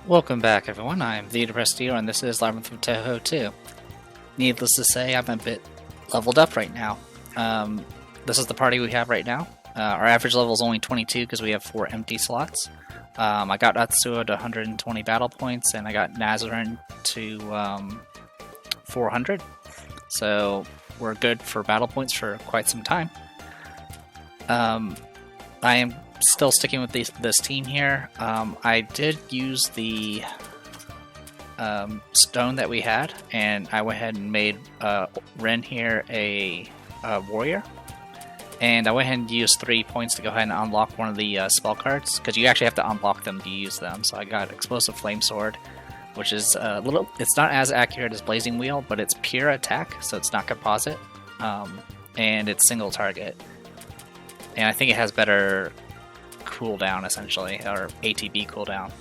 Welcome back, everyone. I'm the Depressed Dealer, and this is Labyrinth from Touhou 2. Needless to say, I'm a bit leveled up right now. This is the party we have right now. Our average level is only 22 because we have 4 empty slots. I got Atsuo to 120 battle points, and I got Nazarin to 400. So we're good for battle points for quite some time. I am still sticking with this team here. I did use the stone that we had, and I went ahead and made Ren here a warrior. And I went ahead and used 3 points to go ahead and unlock one of the spell cards, because you actually have to unlock them to use them. So I got Explosive Flame Sword, which is it's not as accurate as Blazing Wheel, but it's pure attack, so it's not composite, and it's single target. And I think it has better cooldown, essentially, or ATB cooldown.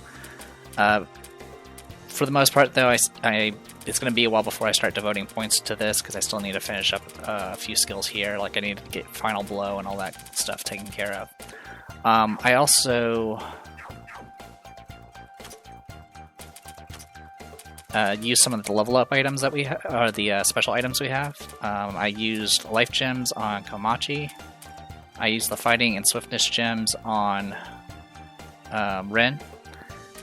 For the most part, though, it's going to be a while before I start devoting points to this, because I still need to finish up a few skills here. Like, I need to get Final Blow and all that stuff taken care of. I also use some of the level up items that we or the special items we have. I used Life Gems on Komachi. I used the Fighting and Swiftness Gems on Ren.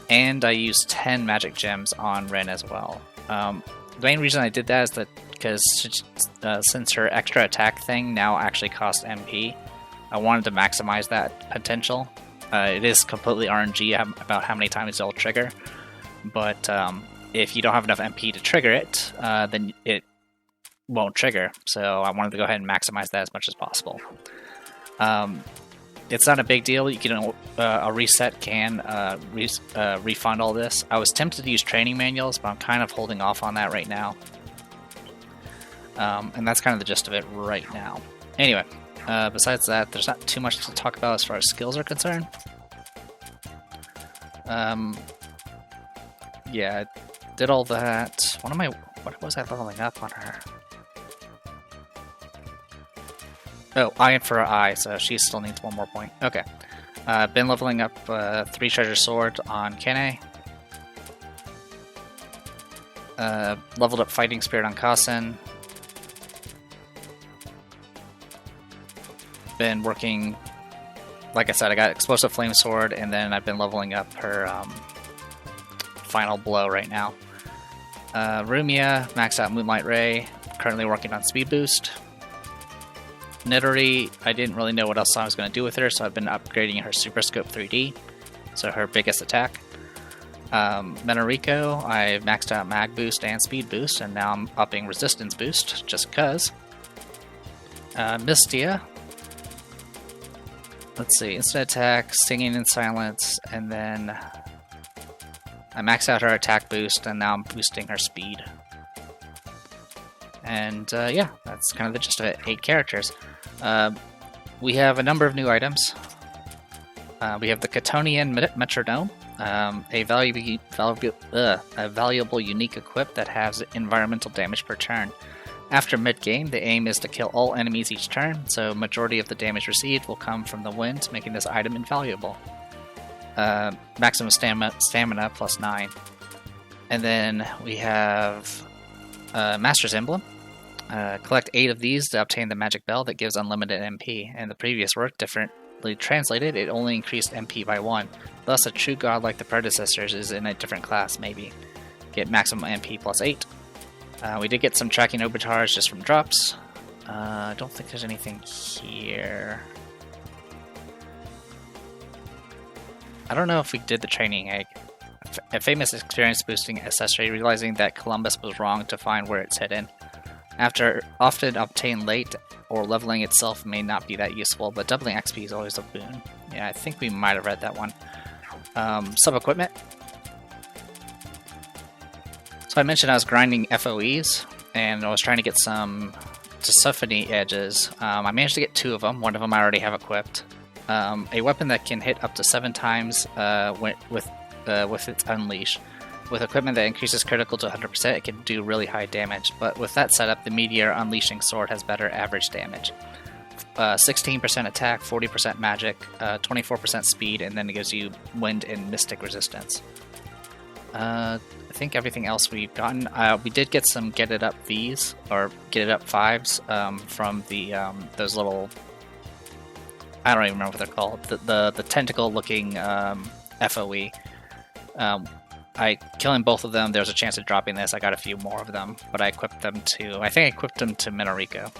And I used 10 Magic Gems on Ren as well. The main reason I did that is that because since her extra attack thing now actually costs MP, I wanted to maximize that potential. It is completely RNG about how many times it'll trigger, but if you don't have enough MP to trigger it, then it won't trigger. So I wanted to go ahead and maximize that as much as possible. It's not a big deal. You can a reset can refund all this. I was tempted to use training manuals, but I'm kind of holding off on that right now. And that's kind of the gist of it right now. Anyway, besides that, there's not too much to talk about as far as skills are concerned. Yeah, I did all that. What was I leveling up on her? Oh, Eye for her eye, so she still needs 1 more point. Okay. Been leveling up 3 Treasure Sword on Kene. Leveled up Fighting Spirit on Kasen. Been working, like I said, I got Explosive Flame Sword, and then I've been leveling up her Final Blow right now. Rumia, maxed out Moonlight Ray, currently working on Speed Boost. Nidori, I didn't really know what else I was going to do with her, so I've been upgrading her Super Scope 3D, so her biggest attack. Menariko, I maxed out Mag Boost and Speed Boost, and now I'm upping Resistance Boost, just because. Mystia, let's see, instant attack, Singing in Silence, and then I maxed out her attack boost, and now I'm boosting her speed. And yeah, that's kind of the gist of it. 8 characters. We have a number of new items. We have the Catonian Metronome, a valuable unique equip that has environmental damage per turn. After mid-game, the aim is to kill all enemies each turn, so majority of the damage received will come from the wind, making this item invaluable. Maximum stamina plus 9. And then we have Master's Emblem. Collect 8 of these to obtain the magic bell that gives unlimited MP. In the previous work, differently translated, it only increased MP by 1. Thus, a true god like the predecessors is in a different class, maybe. Get maximum MP plus 8. We did get some tracking obitars just from drops. I don't think there's anything here. I don't know if we did the training egg. A famous experience boosting accessory, realizing that Columbus was wrong to find where it's hidden. After often obtained late, or leveling itself may not be that useful, but doubling XP is always a boon. Yeah, I think we might have read that one. Sub-equipment. So I mentioned I was grinding FOEs, and I was trying to get some Tsuphony edges. I managed to get 2 of them. One of them I already have equipped. A weapon that can hit up to 7 times with its Unleash. With equipment that increases critical to 100%, it can do really high damage, but with that setup, the Meteor Unleashing Sword has better average damage. 16% attack, 40% magic, 24% speed, and then it gives you wind and mystic resistance. I think everything else we've gotten. We did get some Get It Up Vs, or Get It Up 5s, from the those little... I don't even remember what they're called. The tentacle-looking FOE. Killing both of them, there's a chance of dropping this. I got a few more of them, but I equipped them to... I think I equipped them to Minariko.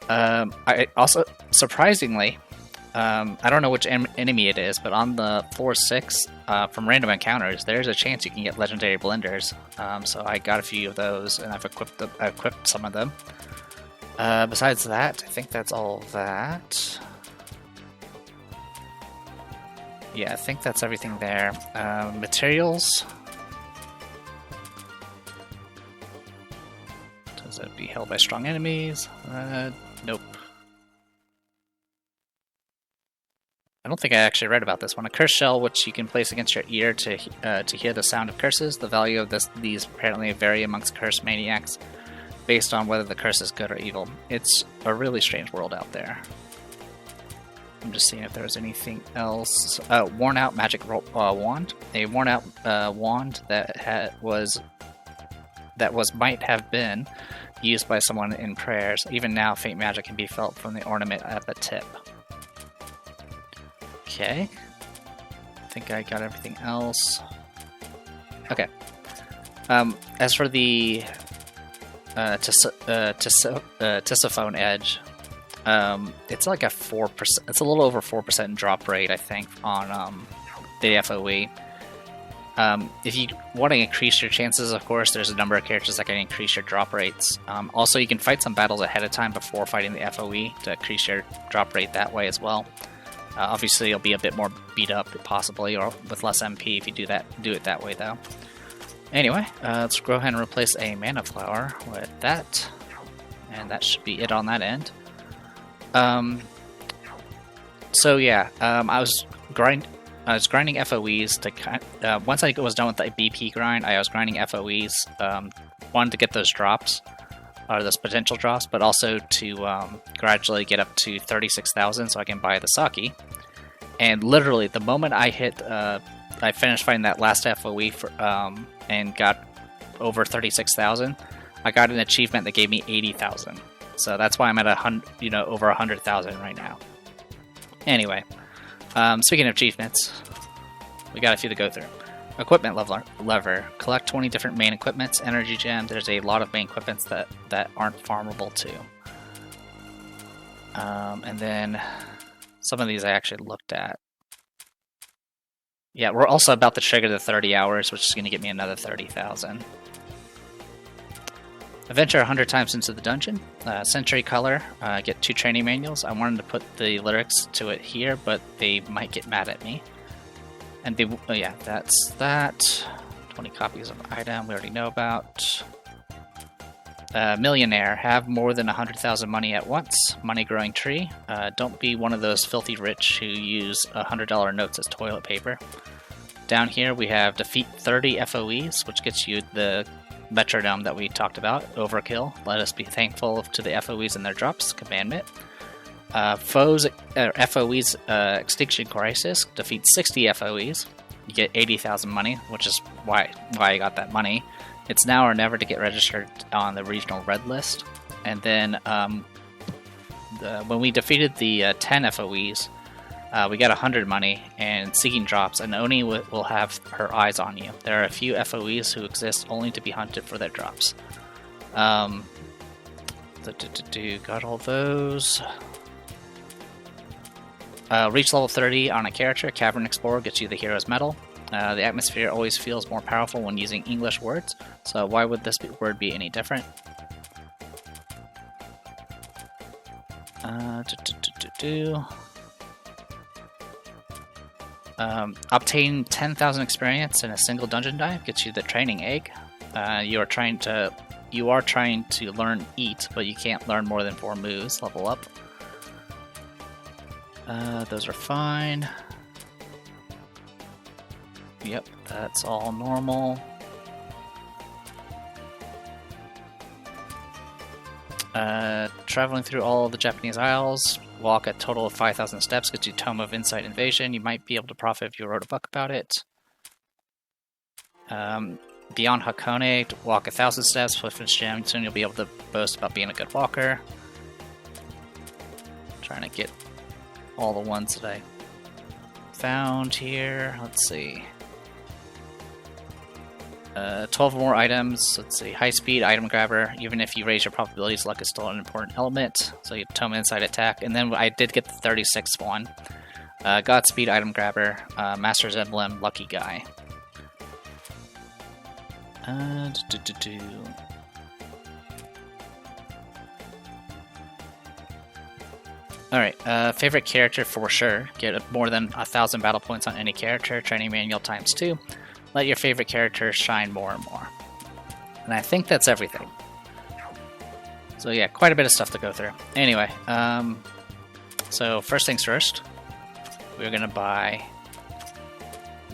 I also, surprisingly... I don't know which enemy it is, but on the floor 6, from random encounters, there's a chance you can get legendary blenders. So I got a few of those, and I've equipped some of them. Besides that, I think that's all of that. Yeah, I think that's everything there. Materials. Does it be held by strong enemies? Nope. I don't think I actually read about this one. A curse shell, which you can place against your ear to hear the sound of curses. The value of these apparently vary amongst curse maniacs based on whether the curse is good or evil. It's a really strange world out there. I'm just seeing if there's anything else. Worn out magic wand. A worn out wand that might have been used by someone in prayers. Even now, faint magic can be felt from the ornament at the tip. Okay, I think I got everything else. Okay. As for the Tisiphone Edge, it's like a 4%. It's a little over 4% drop rate, I think, on the FOE. If you want to increase your chances, of course, there's a number of characters that can increase your drop rates. Also, you can fight some battles ahead of time before fighting the FOE to increase your drop rate that way as well. Obviously, you'll be a bit more beat up, possibly, or with less MP if you do it that way, though. Anyway, let's go ahead and replace a Mana Flower with that, and that should be it on that end. So yeah, I was grinding FOEs to once I was done with the BP grind, I was grinding FOEs. Wanted to get those drops, or those potential drops, but also to gradually get up to 36,000 so I can buy the Saki. And literally, the moment I finished fighting that last FOE and got over 36,000, I got an achievement that gave me 80,000. So that's why I'm at over 100,000 right now. Anyway, speaking of achievements, we got a few to go through. Equipment lever. Collect 20 different main equipments. Energy gem. There's a lot of main equipments that aren't farmable too. And then some of these I actually looked at. Yeah, we're also about to trigger the 30 hours, which is going to get me another 30,000. Adventure 100 times into the dungeon. Century color. Get 2 training manuals. I wanted to put the lyrics to it here, but they might get mad at me. And yeah, that's that. 20 copies of item we already know about. Millionaire. Have more than 100,000 money at once. Money growing tree. Don't be one of those filthy rich who use $100 notes as toilet paper. Down here we have defeat 30 FOEs, which gets you the metronome that we talked about. Overkill. Let us be thankful to the FOEs and their drops. Commandment. FOE's Extinction Crisis. Defeat 60 FOEs. You get 80,000 money, which is why I got that money. It's now or never to get registered on the regional red list. And then when we defeated the 10 FOEs, we got 100 money and seeking drops, and Oni will have her eyes on you. There are a few FOEs who exist only to be hunted for their drops. Got all those. Reach level 30 on a character. Cavern Explorer gets you the Hero's Medal. The atmosphere always feels more powerful when using English words, so why would this word be any different? Obtain 10,000 experience in a single dungeon dive gets you the training egg. You are trying to learn Eat, but you can't learn more than 4 moves. Level up. Those are fine. Yep, that's all normal. Traveling through all the Japanese Isles, walk a total of 5,000 steps, gets you Tome of Insight Invasion. You might be able to profit if you wrote a book about it. Beyond Hakone, walk 1,000 steps, Swiftness Gem. Soon you'll be able to boast about being a good walker. Trying to get all the ones that I found here. Let's see. 12 more items. Let's see. High speed, item grabber. Even if you raise your probabilities, luck is still an important element. So you tome inside attack. And then I did get the 36th one. Godspeed, item grabber. Master's Emblem, lucky guy. Alright, favorite character for sure. Get more than 1,000 battle points on any character. Training manual ×2. Let your favorite character shine more and more. And I think that's everything. So yeah, quite a bit of stuff to go through. Anyway, so first things first. We're gonna buy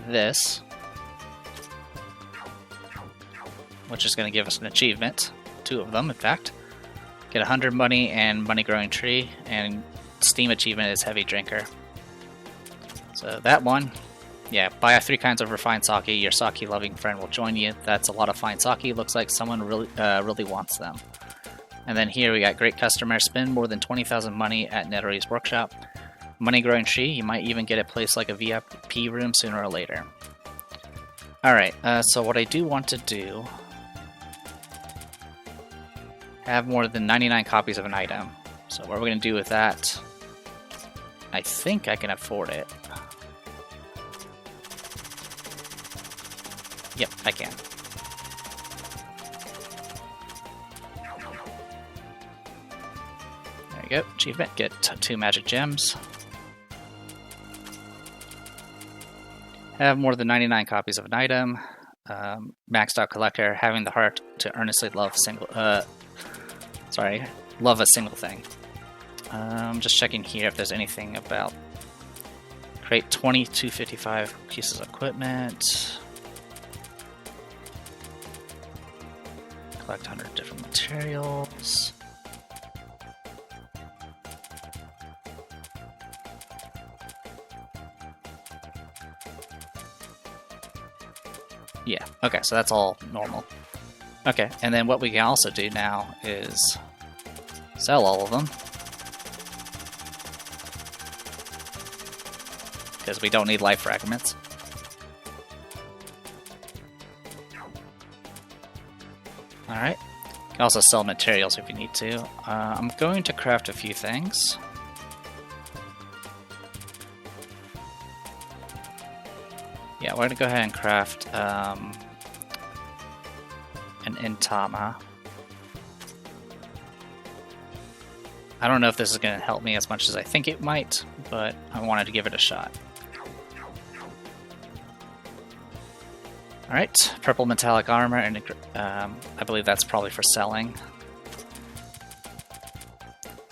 this, which is going to give us an achievement, 2 of them in fact. Get 100 money and money growing tree, and Steam achievement is heavy drinker. So that one, yeah, buy 3 kinds of refined sake, your sake loving friend will join you. That's a lot of fine sake, looks like someone really wants them. And then here we got great customer, spend more than 20,000 money at Nettery's workshop. Money growing tree, you might even get a place like a VIP room sooner or later. Alright, so what I do want to do, have more than 99 copies of an item. So what we're going to do with that, I think I can afford it. Yep, I can. There you go, achievement, get 2 magic gems. Have more than 99 copies of an item. Maxed out collector, having the heart to earnestly love a single thing. I'm just checking here if there's anything about create 20 255 pieces of equipment. Collect 100 different materials. Yeah, okay, so that's all normal. Okay, and then what we can also do now is sell all of them. Because we don't need life fragments. Alright, you can also sell materials if you need to. I'm going to craft a few things. Yeah, we're going to go ahead and craft an Intama. I don't know if this is going to help me as much as I think it might, but I wanted to give it a shot. Alright, purple metallic armor, and I believe that's probably for selling.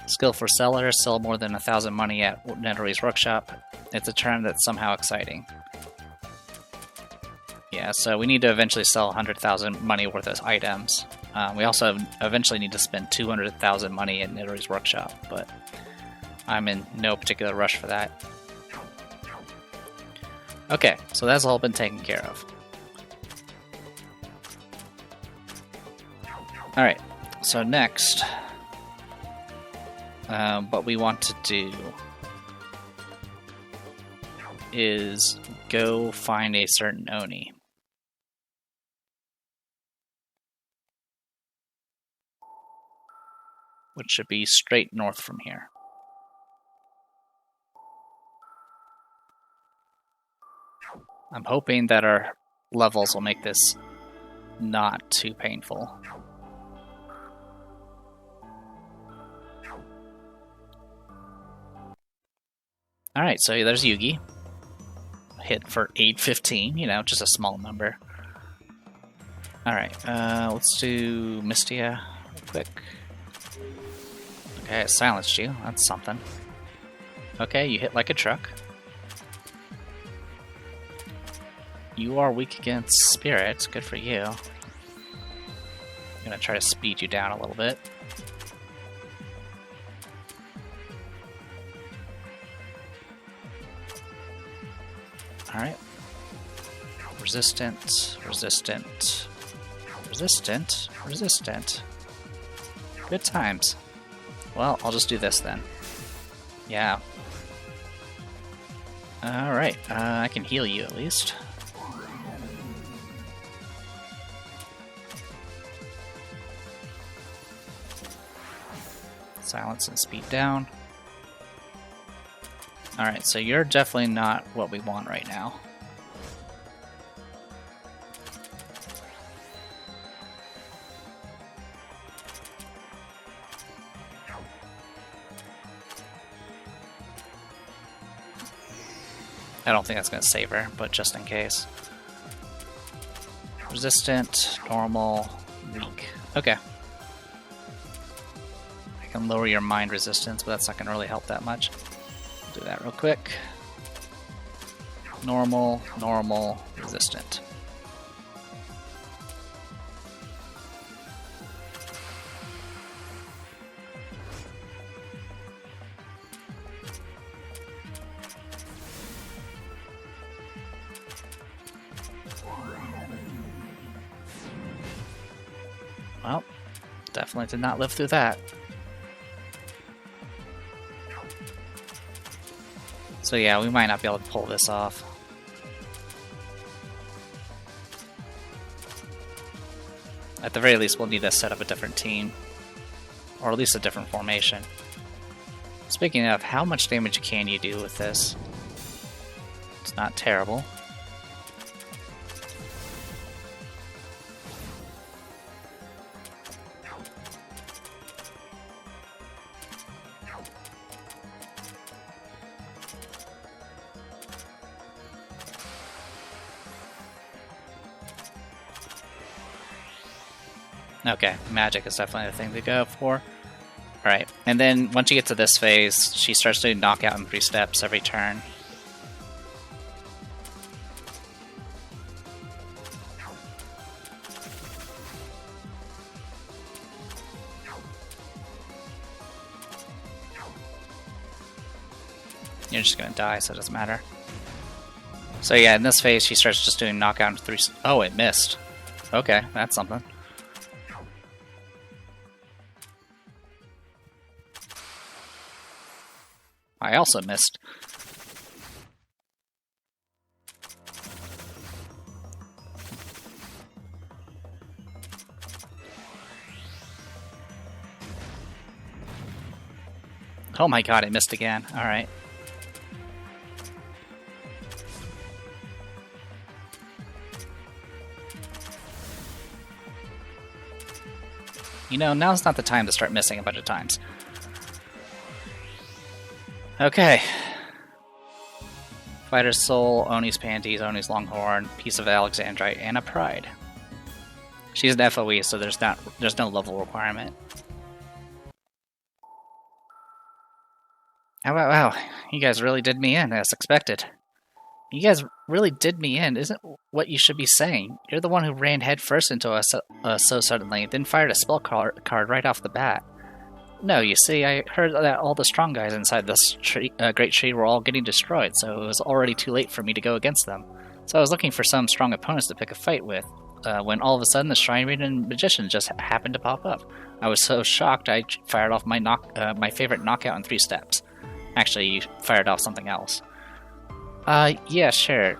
Skill for seller, sell more than 1,000 money at Nettery's workshop. It's a term that's somehow exciting. Yeah, so we need to eventually sell 100,000 money worth of items. We also eventually need to spend 200,000 money at Nettery's workshop, but I'm in no particular rush for that. Okay, so that's all been taken care of. Alright, so next, what we want to do is go find a certain Oni. Which should be straight north from here. I'm hoping that our levels will make this not too painful. Alright, so there's Yugi. Hit for 815, you know, just a small number. Alright, let's do Mystia real quick. Okay, I silenced you. That's something. Okay, you hit like a truck. You are weak against spirits. Good for you. I'm gonna try to speed you down a little bit. Alright. We're resistant, resistant, resistant, resistant. Good times. Well, I'll just do this then. Yeah. Alright, I can heal you at least. Silence and speed down. Alright, so you're definitely not what we want right now. I don't think that's going to save her, but just in case. Resistant, normal, weak. Okay. I can lower your mind resistance, but that's not going to really help that much. I'll do that real quick. Normal, normal, resistant. Well, definitely did not live through that. So yeah, we might not be able to pull this off. At the very least, we'll need to set up a different team. Or at least a different formation. Speaking of, how much damage can you do with this? It's not terrible. Okay, magic is definitely the thing to go for. Alright, and then once you get to this phase, she starts doing knockout in 3 steps every turn. You're just gonna die, so it doesn't matter. So yeah, in this phase, she starts just doing knockout in 3 Oh, it missed. Okay, that's something. I also missed. Oh my god, it missed again. Alright. You know, now's not the time to start missing a bunch of times. Okay. Fighter's Soul, Oni's Panties, Oni's Longhorn, Piece of Alexandrite, and a Pride. She's an FOE, so there's no level requirement. Oh, wow, you guys really did me in, as expected. You guys really did me in, isn't what you should be saying. You're the one who ran headfirst into us so suddenly, then fired a spell card right off the bat. No, you see, I heard that all the strong guys inside this great tree were all getting destroyed, so it was already too late for me to go against them. So I was looking for some strong opponents to pick a fight with, when all of a sudden the Shrine Maiden Magician just happened to pop up. I was so shocked I fired off my favorite knockout in 3 steps. Actually, you fired off something else. Yeah, sure.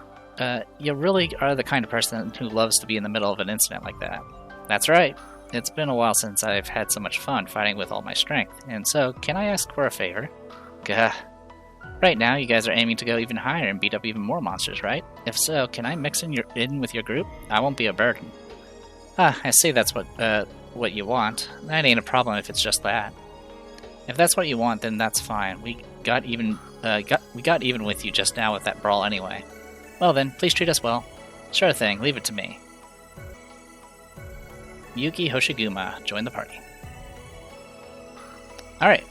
You really are the kind of person who loves to be in the middle of an incident like that. That's right. It's been a while since I've had so much fun fighting with all my strength, and so, can I ask for a favor? Gah. Right now, you guys are aiming to go even higher and beat up even more monsters, right? If so, can I mix in with your group? I won't be a burden. Ah, I see that's what you want. That ain't a problem if it's just that. If that's what you want, then that's fine. We got even with you just now with that brawl anyway. Well then, please treat us well. Sure thing, leave it to me. Yugi Hoshiguma, join the party. Alright.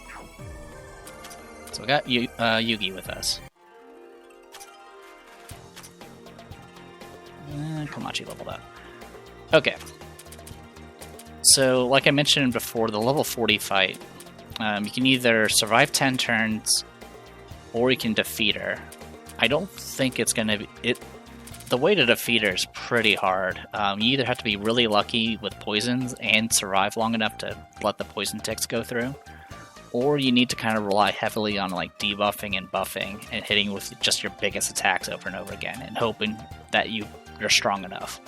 So we got Yugi with us. Komachi leveled up. Okay. So, like I mentioned before, the level 40 fight, you can either survive 10 turns, or you can defeat her. I don't think it's gonna be... the way to defeat her is pretty hard. You either have to be really lucky with poisons and survive long enough to let the poison ticks go through, or you need to kind of rely heavily on like debuffing and buffing and hitting with just your biggest attacks over and over again and hoping that you're strong enough.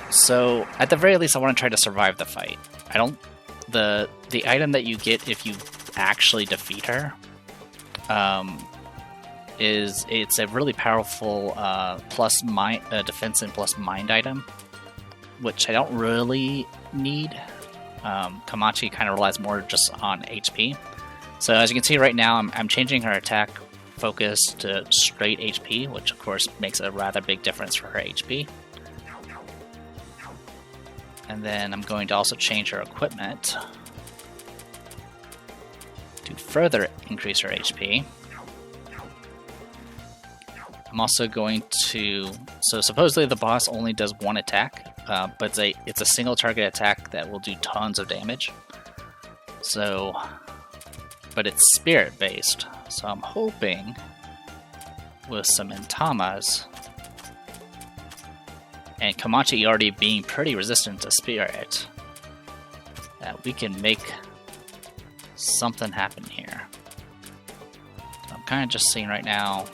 So at the very least, I want to try to survive the fight. The item that you get if you actually defeat her it's a really powerful defense and plus mind item, which I don't really need. Komachi kind of relies more just on HP. So as you can see right now, I'm changing her attack focus to straight HP, which of course makes a rather big difference for her HP. And then I'm going to also change her equipment to further increase her HP. I'm also going to... So supposedly the boss only does one attack, but it's a single target attack that will do tons of damage. So... But it's spirit based, so I'm hoping with some Intamas and Komachi already being pretty resistant to spirit that we can make something happen here. So I'm kind of just seeing right now.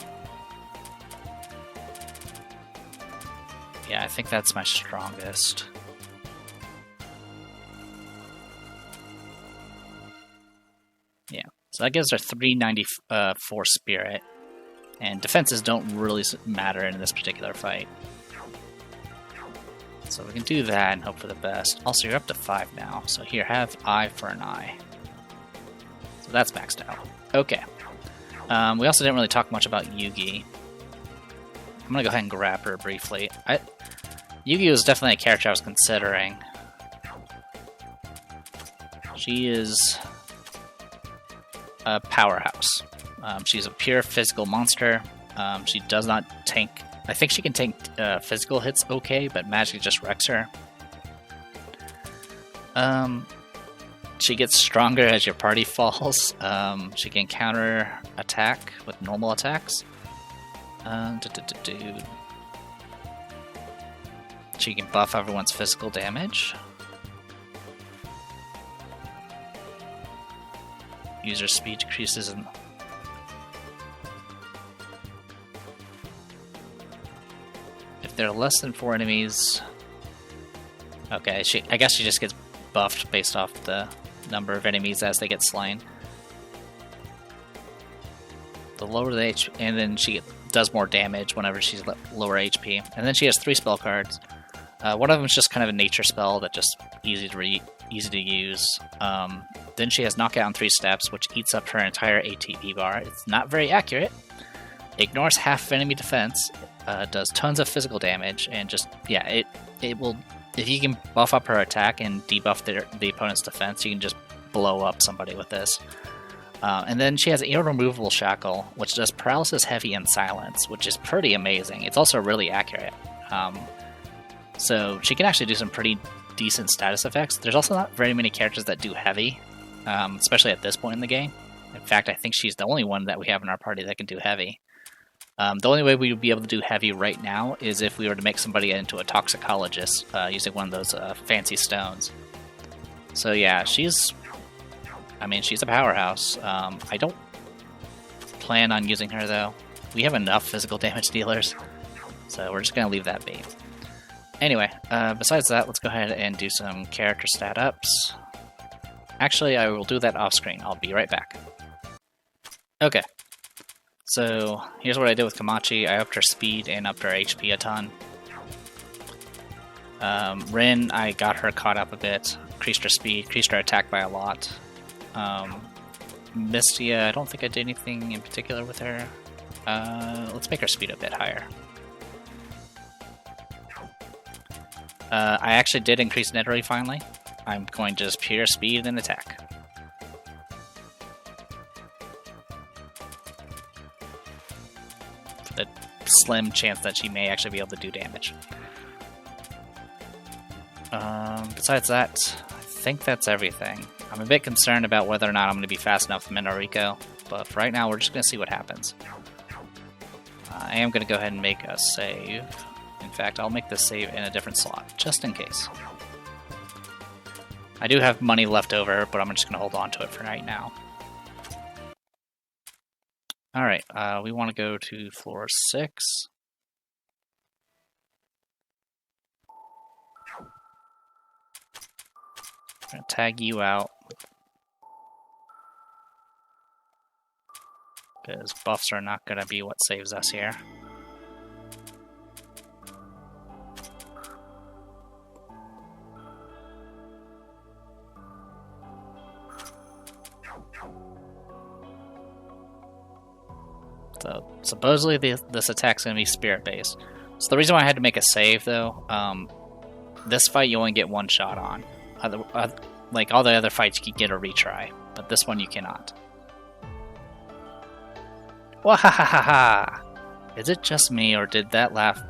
Yeah, I think that's my strongest. Yeah, so that gives her 394 spirit, and defenses don't really matter in this particular fight. So we can do that and hope for the best. Also, you're up to 5 now, so here, have eye for an eye. So that's maxed out. Okay. We also didn't really talk much about Yugi. I'm gonna go ahead and grab her briefly. Yugi was definitely a character I was considering. She is a powerhouse. She's a pure physical monster. She does not tank. I think she can tank physical hits okay, but magic just wrecks her. She gets stronger as your party falls. She can counter attack with normal attacks. She can buff everyone's physical damage. User speed decreases in... If there are less than 4 enemies... Okay, I guess she just gets buffed based off the number of enemies as they get slain. The lower the HP, and then she does more damage whenever she's lower HP. And then she has 3 spell cards. One of them is just kind of a nature spell that just easy to use. Then she has knockout in 3 steps, which eats up her entire ATP bar. It's not very accurate. Ignores half of enemy defense. Does tons of physical damage, and just it will. If you can buff up her attack and debuff the opponent's defense, you can just blow up somebody with this. And then she has irremovable shackle, which does paralysis, heavy, and silence, which is pretty amazing. It's also really accurate. So she can actually do some pretty decent status effects. There's also not very many characters that do heavy, especially at this point in the game. In fact, I think she's the only one that we have in our party that can do heavy. The only way we would be able to do heavy right now is if we were to make somebody into a toxicologist using one of those fancy stones. So yeah, she's a powerhouse. I don't plan on using her though. We have enough physical damage dealers, so we're just going to leave that be. Anyway, besides that, let's go ahead and do some character stat ups. Actually, I will do that off screen. I'll be right back. Okay. So, here's what I did with Komachi. I upped her speed and upped her HP a ton. Rin, I got her caught up a bit. Increased her speed, increased her attack by a lot. Mystia, I don't think I did anything in particular with her. Let's make her speed a bit higher. I actually did increase Nettery finally. I'm going to just pure speed and attack. For the slim chance that she may actually be able to do damage. Besides that, I think that's everything. I'm a bit concerned about whether or not I'm going to be fast enough in Minorico, but for right now we're just going to see what happens. I am going to go ahead and make a save. In fact, I'll make this save in a different slot, just in case. I do have money left over, but I'm just going to hold on to it for right now. Alright, we want to go to floor 6. I'm going to tag you out. Because buffs are not going to be what saves us here. So, supposedly this attack's going to be spirit-based. So the reason why I had to make a save, though, this fight you only get one shot on. Like all the other fights, you can get a retry, but this one you cannot. Wahahaha! Is it just me, or did that laugh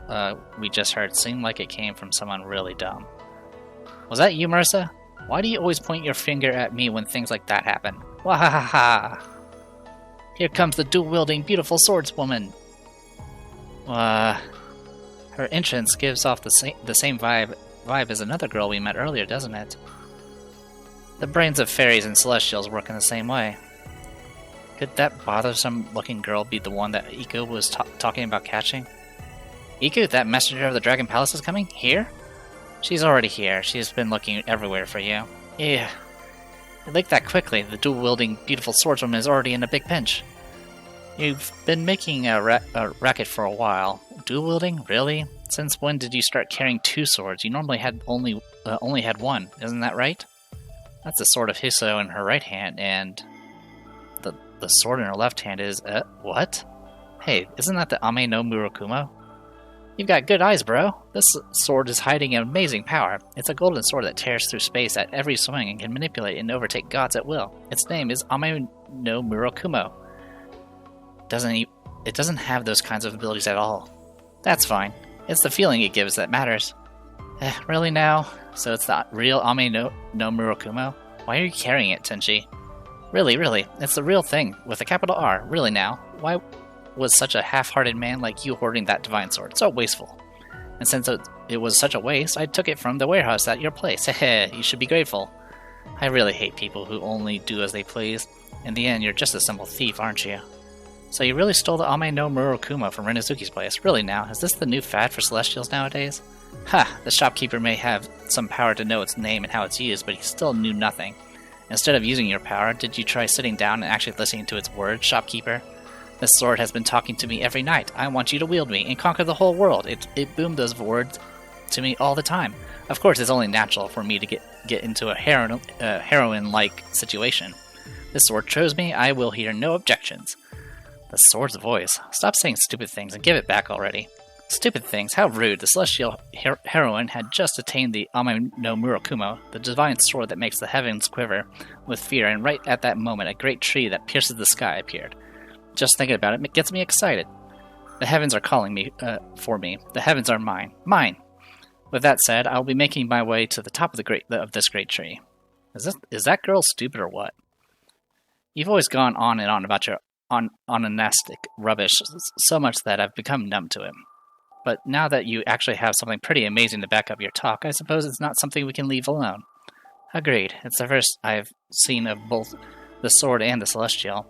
we just heard seem like it came from someone really dumb? Was that you, Marissa? Why do you always point your finger at me when things like that happen? Wahahaha! Here comes the dual-wielding, beautiful swordswoman. Her entrance gives off the same vibe as another girl we met earlier, doesn't it? The brains of fairies and celestials work in the same way. Could that bothersome-looking girl be the one that Iku was talking about catching? Iku, that messenger of the Dragon Palace is coming? Here? She's already here. She's been looking everywhere for you. Yeah. Like that quickly, the dual-wielding, beautiful swordswoman is already in a big pinch. You've been making a racket for a while. Dual-wielding? Really? Since when did you start carrying 2 swords? You normally had only had 1, isn't that right? That's the sword of Hiso in her right hand, and the sword in her left hand is, what? Hey, isn't that the Ame no Murakumo? You've got good eyes, bro. This sword is hiding an amazing power. It's a golden sword that tears through space at every swing and can manipulate and overtake gods at will. Its name is Ame no Murakumo. It doesn't have those kinds of abilities at all. That's fine. It's the feeling it gives that matters. Really now? So it's the real Ame no Murakumo? Why are you carrying it, Tenshi? Really, it's the real thing, with a capital R. Really now? Why was such a half-hearted man like you hoarding that divine sword? So wasteful. And since it was such a waste, I took it from the warehouse at your place. Heh, you should be grateful. I really hate people who only do as they please. In the end, you're just a simple thief, aren't you? So you really stole the Ame no Murakumo from Renezuki's place. Really now? Is this the new fad for Celestials nowadays? Ha! The shopkeeper may have some power to know its name and how it's used, but he still knew nothing. Instead of using your power, did you try sitting down and actually listening to its words, shopkeeper? This sword has been talking to me every night. I want you to wield me and conquer the whole world. It boomed those words to me all the time. Of course, it's only natural for me to get into a heroine-like situation. This sword chose me. I will hear no objections. The sword's voice. Stop saying stupid things and give it back already. Stupid things? How rude. The celestial heroine had just attained the Ame no Murakumo, the divine sword that makes the heavens quiver with fear, and right at that moment a great tree that pierces the sky appeared. Just thinking about it gets me excited. The heavens are calling me for me. The heavens are mine. Mine! With that said, I'll be making my way to the top of this great tree. Is that girl stupid or what? You've always gone on and on about your onanistic rubbish so much that I've become numb to it. But now that you actually have something pretty amazing to back up your talk, I suppose it's not something we can leave alone. Agreed. It's the first I've seen of both the sword and the celestial.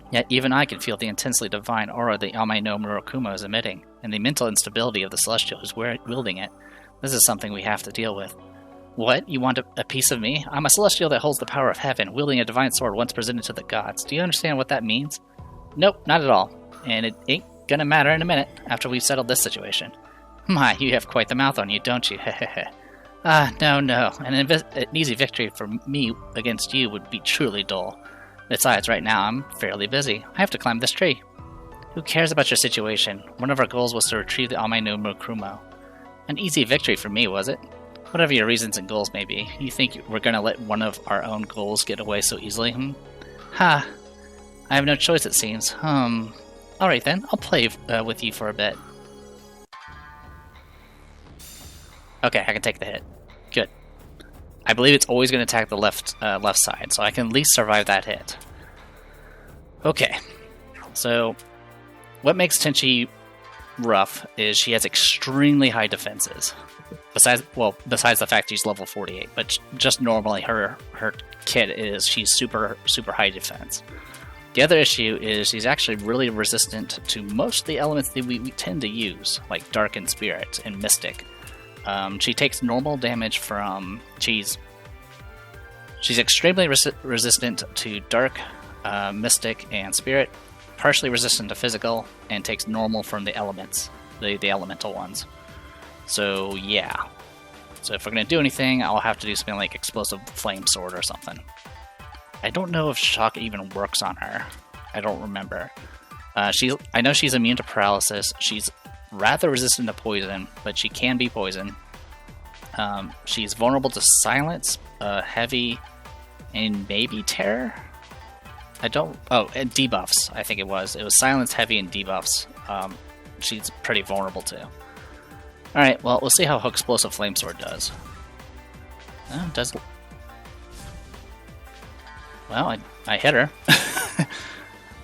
Yet even I can feel the intensely divine aura the Ame no Murakumo is emitting, and the mental instability of the celestial who's wielding it. This is something we have to deal with. What? You want a piece of me? I'm a celestial that holds the power of heaven, wielding a divine sword once presented to the gods. Do you understand what that means? Nope, not at all. And it ain't gonna matter in a minute, after we've settled this situation. My, you have quite the mouth on you, don't you? Hehehe. No. An easy victory for me against you would be truly dull. Besides, right now, I'm fairly busy. I have to climb this tree. Who cares about your situation? One of our goals was to retrieve the Ame no Murakumo. An easy victory for me, was it? Whatever your reasons and goals may be, you think we're gonna let one of our own goals get away so easily, Ha! I have no choice, it seems. Alright then, I'll play with you for a bit. Okay, I can take the hit. Good. I believe it's always going to attack the left side, so I can at least survive that hit. Okay. So, what makes Tenshi rough is she has extremely high defenses. Besides the fact she's level 48, but just normally her kit is she's super high defense. The other issue is she's actually really resistant to most of the elements that we tend to use, like Dark and Spirit and Mystic. She takes normal damage from... She's extremely resistant to Dark, Mystic, and Spirit, partially resistant to Physical, and takes normal from the elements, the elemental ones. So yeah. So if we're going to do anything, I'll have to do something like Explosive Flame Sword or something. I don't know if Shock even works on her. I don't remember. I know she's immune to paralysis. She's rather resistant to poison, but she can be poisoned. She's vulnerable to silence, heavy, and maybe terror? I don't... Oh, and debuffs, I think it was. It was silence, heavy, and debuffs. She's pretty vulnerable to. Alright, well, we'll see how Explosive Flame Sword does. It does... Well, I hit her.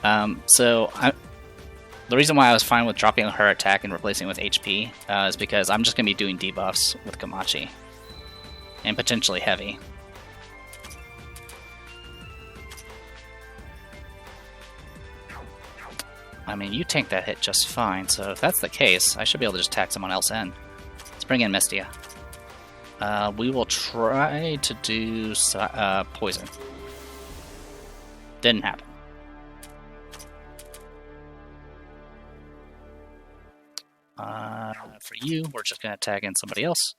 The reason why I was fine with dropping her attack and replacing it with HP is because I'm just going to be doing debuffs with Komachi. And potentially heavy. I mean, you tank that hit just fine, so if that's the case, I should be able to just tag someone else in. Let's bring in Mystia. We will try to do poison. Didn't happen. For you, we're just going to tag in somebody else.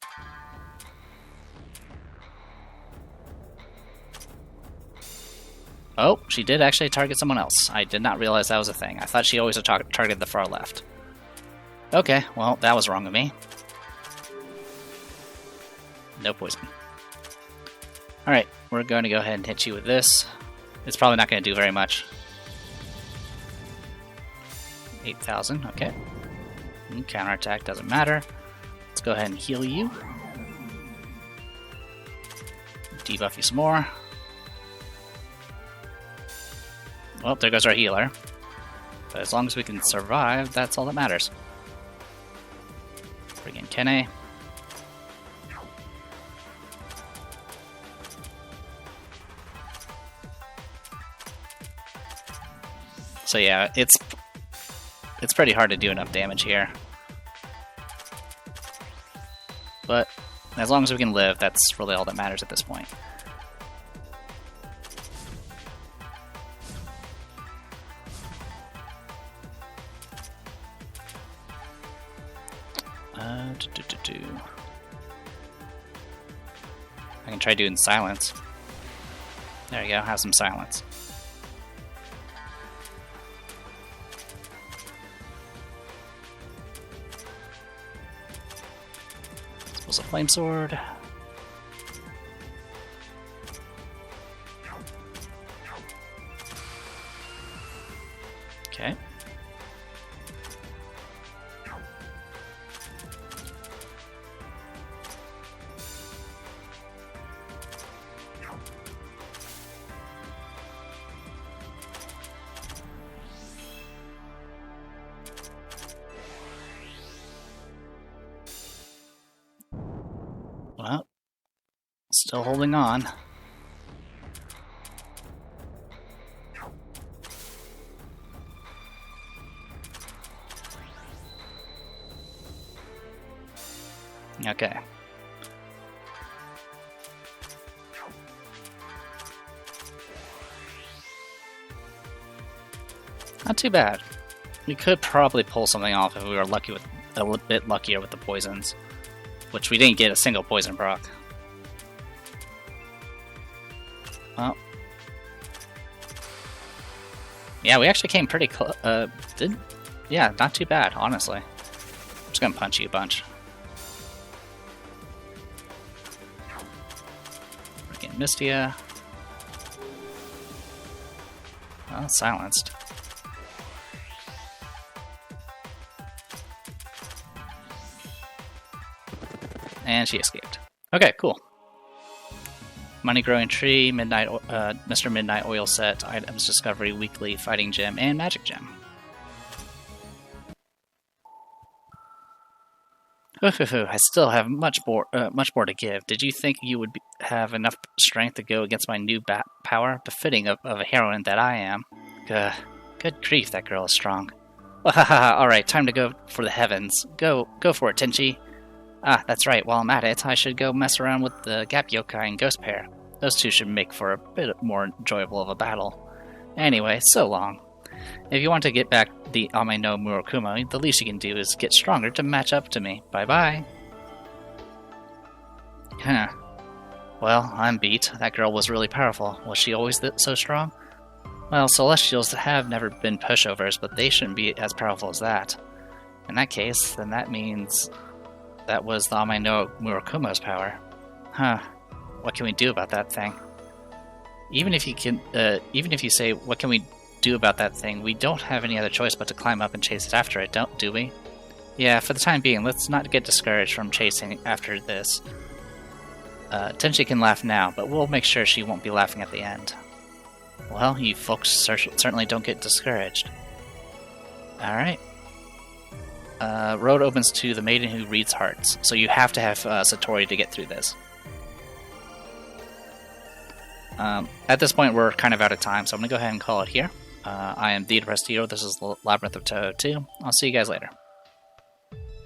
Oh, she did actually target someone else. I did not realize that was a thing. I thought she always targeted the far left. Okay, well, that was wrong of me. No poison. Alright, we're going to go ahead and hit you with this. It's probably not going to do very much. 8,000, okay. Counterattack doesn't matter. Let's go ahead and heal you. Debuff you some more. Well, there goes our healer. But as long as we can survive, that's all that matters. Bring in Kene. So yeah, it's pretty hard to do enough damage here. But as long as we can live, that's really all that matters at this point. I can try doing silence. There you go, have some silence. Explosive Flame Sword. Okay. Well, still holding on. Okay. Not too bad. We could probably pull something off if we were lucky with a little bit luckier with the poisons. Which we didn't get a single poison proc. Well. Yeah, we actually came pretty close. Yeah, not too bad, honestly. I'm just gonna punch you a bunch. We're getting Mystia. Well, silenced. And she escaped. Okay, cool. Money Growing Tree, Mr. Midnight Oil Set, Items Discovery, Weekly, Fighting Gem, and Magic Gem. I still have much more to give. Did you think you would have enough strength to go against my new power, befitting of a heroine that I am? Good grief, that girl is strong. Alright, time to go for the heavens. Go for it, Tenshi. Ah, that's right, while I'm at it, I should go mess around with the Gap Yokai and Ghost Pair. Those two should make for a bit more enjoyable of a battle. Anyway, so long. If you want to get back the Ame no Murakumo, the least you can do is get stronger to match up to me. Bye-bye. Huh. Well, I'm beat. That girl was really powerful. Was she always so strong? Well, Celestials have never been pushovers, but they shouldn't be as powerful as that. In that case, then that means that was the Ame no Murakumo's power. Huh. What can we do about that thing? Even if you say, what can we do about that thing, we don't have any other choice but to climb up and chase it after it, do we? Yeah, for the time being, let's not get discouraged from chasing after this. Tenshi can laugh now, but we'll make sure she won't be laughing at the end. Well, you folks certainly don't get discouraged. Alright. Road opens to the maiden who reads hearts, so you have to have Satori to get through this. At this point, we're kind of out of time, so I'm going to go ahead and call it here. I am the Depressed Hero. This is Labyrinth of Touhou 2. I'll see you guys later.